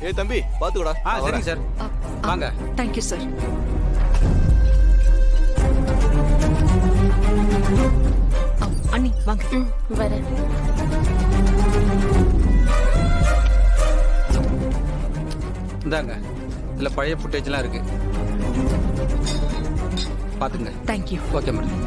ஏய் தம்பி பாத்துக்கடா. சரிங்க சார். வாங்க. Thank you sir. அண்ணி வாங்க. வரேன். இந்தாங்க, இதுல பழைய ஃபுட்டேஜ்லாம் இருக்கு, பாத்துங்க. Thank you. Okay madam.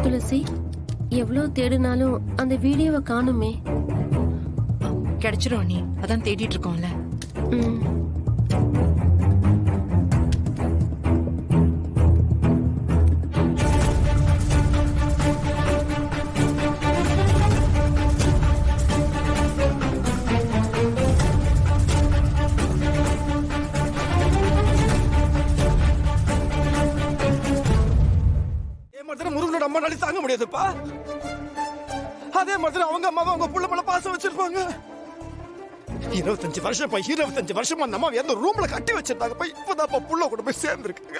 Thulasi, எவ்வளவு தேடினாலும் அந்த வீடியோவை காணுமே. கிடைச்சிரும் அண்ணி, அதான் தேடிட்டு இருக்கோம்ல. ம். முருகனோட அம்மானால தாங்க முடியாதுப்பா. அதே மாதிரி அவங்க அம்மாவை அவங்க புள்ள மேல பாசம் வச்சிருப்பாங்க. 25 வருஷம் 25 வருஷமா அந்த அம்மா எந்த ரூம்ல கட்டி வச்சிருந்தாங்க. இப்பதான் புள்ள கூட போய் சேர்ந்துருக்காங்க.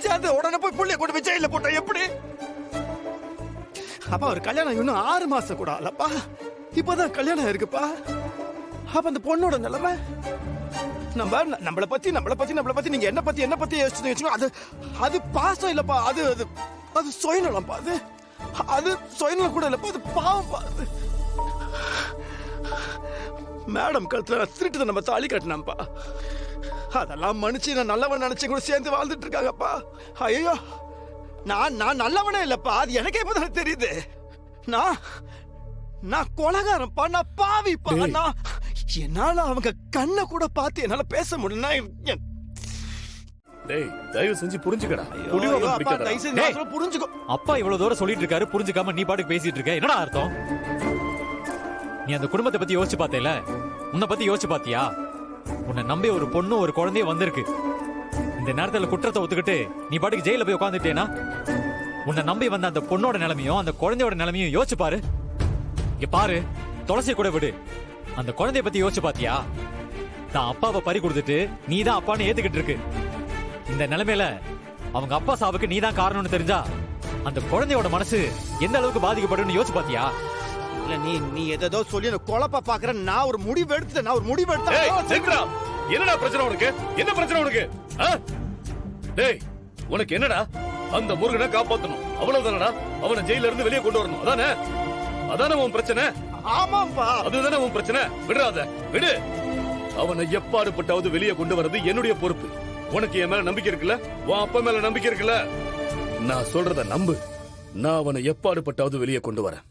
சேர்ந்து உடனே போய் புள்ளைய கொண்டு போய் ஜெயில போட்டா எப்படி? அப்பா ஒரு கல்யாணம் இன்னும் 6 மாசம் கூட ஆலப்பா. இப்பதான் கல்யாணம் இருக்குப்பா. அப்ப அந்த பொண்ணோட நிலைமை நம்மளை பத்தி நீங்க என்ன பத்தி யோசிச்சு வச்சுக்கோ. அது பாசம் இல்லப்பா, அது சுயநலம்ப்பா. அது சுயநலம் கூட இல்லப்பா, அது பாவம்ப்பா. மேடம் கழுத்துல திருட்டு நம்ம தாலி கட்டினப்பா. அதெல்லாம் மன்னிச்சு நான் நல்லவன் நினைச்சு கூட சேர்ந்து வாழ்ந்துட்டு இருக்காங்கப்பா. ஐயோ, நான் நல்லவனே இல்லப்பா, அது எனக்கே இப்பதான் தெரியுது. நான் கொலகாரப்பா, நான் பாவிப்பா. நான் என்னால அவங்க கண்ணை கூட பார்த்து என்னால பேச முடியல. டேய், தயவு செஞ்சு புரிஞ்சுக்கடா. புரிஞ்சுக்கோ. அப்பா இவ்வளவு தூரம் சொல்லிட்டு இருக்காரு, புரிஞ்சுக்காம நீ பாட்டுக்கு பேசிட்டு இருக்க. என்னடா அர்த்தம்? நீ அந்த குடும்பத்தை பத்தி யோசிச்சு பார்த்தேல, உன்னை பத்தி யோசிச்சு பாத்தியா? உன்னை நம்பி ஒரு பொண்ணு ஒரு குழந்தைய வந்திருக்கு. இந்த நேரத்துல குற்றத்தை ஒத்துக்கிட்டு நீ பாட்டுக்கு ஜெயில போய் உட்காந்துட்டேனா, உன்னை நம்பி வந்த அந்த பொண்ணோட நிலைமையும் அந்த குழந்தையோட நிலைமையும் யோசிச்சு பாரு. இங்க பாரு, துளசியை கூட விடு, அந்த குழந்தைய பத்தி யோசிச்சு பாத்தியா? தான் அப்பாவை பறி கொடுத்துட்டு நீ தான் அப்பான்னு ஏத்துக்கிட்டு இருக்கு. இந்த நிலைமையில அவங்க அப்பா சாவுக்கு நீ தான் காரணம்னு தெரிஞ்சா அந்த குழந்தையோட மனசு எந்த அளவுக்கு பாதிக்கப்படும் யோசிச்சு பாத்தியா? இல்ல நீ ஏதோ சொல்லி குழப்ப பாக்குற. நான் ஒரு முடிவு எடுத்தேன். என்னடா பிரச்சனை உனக்கு? என்ன பிரச்சனை உனக்கு? டேய், உனக்கு என்னடா? அந்த முருகனை காப்பாத்தணும், அவ்வளவுதானடா. அவனை ஜெயில இருந்து வெளியே கொண்டு வரணும், அதானே உன் பிரச்சனை? ஆமாப்பா, அதுதானே உன் பிரச்சனை. விடுறாத, விடு. அவனை எப்பாடுபட்டாவது வெளியே கொண்டு வரது என்னுடைய பொறுப்பு. உனக்கு என் மேல நம்பிக்கை இருக்குல்ல? உன் அப்பா மேல நம்பிக்கை இருக்குல்ல? நான் சொல்றத நம்பு. நான் அவனை எப்பாடுபட்டாவது வெளியே கொண்டு வரேன்.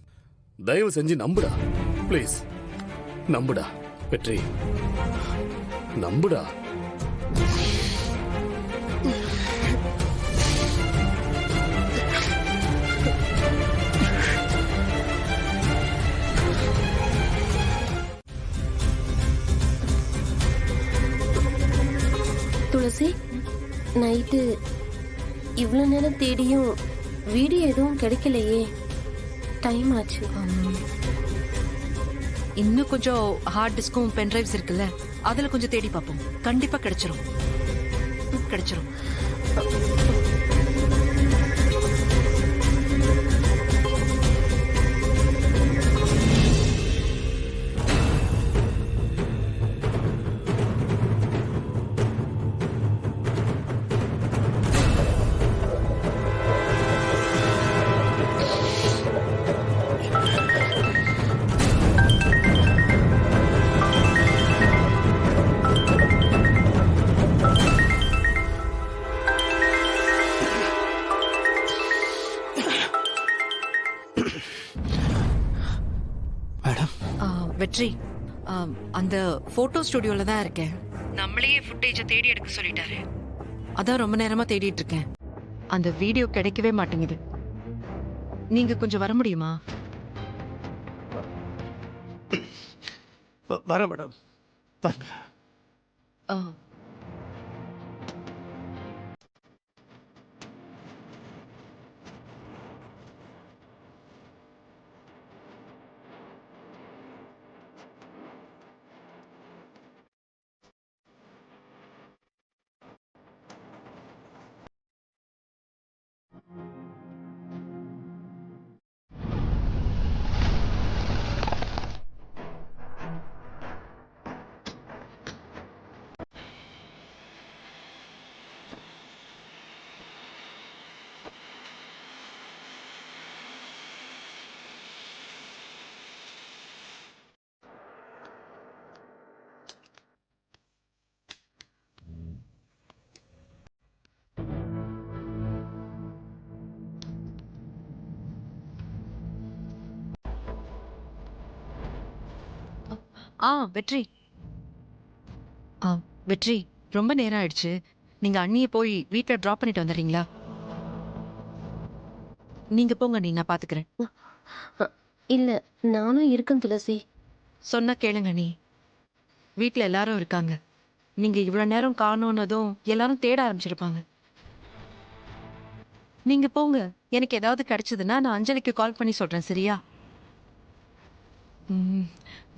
தயவு செஞ்சு நம்புடா, பிளீஸ். நம்புடா வெற்றி, நம்புடா. துளசி, நைட்டு இவ்வளவு நேரம் தேடியும் வீடியோ எதுவும் கிடைக்கலையே. டைம் ஆச்சு. இன்னும் கொஞ்சம் ஹார்ட் டிஸ்கும் பென் டிரைவ்ஸ் இருக்குல்ல, அதுல கொஞ்சம் தேடி பார்ப்போம். கண்டிப்பா கிடைச்சிரும். வெற்றி, அந்த போட்டோ ஸ்டுடியோல தான் இருக்கேன். நம்மளையே ஃபுட்டேஜை தேடி எடுக்க சொல்லிட்டாரு. அதான் ரொம்ப நேரமா தேடிட்டு இருக்கேன். அந்த வீடியோ கிடைக்கவே மாட்டேங்குது. நீங்க கொஞ்சம் வர முடியுமா? வரேன் மேடம் வாங்க. ஆ. வெற்றி. வெற்றி, ரொம்ப நேரம் ஆயிடுச்சு. நீங்க அண்ணியை போய் வீட்டில் ட்ராப் பண்ணிட்டு வந்துடுறீங்களா? நீங்க போங்க, நான் பாத்துக்கிறேன். இல்ல நானும் இருக்கேன் துளசி. சொன்னா கேளுங்க நீ. வீட்டில் எல்லாரும் இருக்காங்க. நீங்க இவ்வளவு நேரம் காணோன்னதும் எல்லாரும் தேட ஆரம்பிச்சிருப்பாங்க. நீங்க போங்க. எனக்கு ஏதாவது கிடைச்சதுன்னா நான் அஞ்சலிக்கு கால் பண்ணி சொல்றேன், சரியா?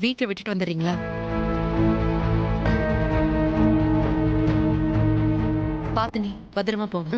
வீட்டில் விட்டுட்டு வந்துடுறீங்களா? பார்த்து நீ பத்திரமா போங்க.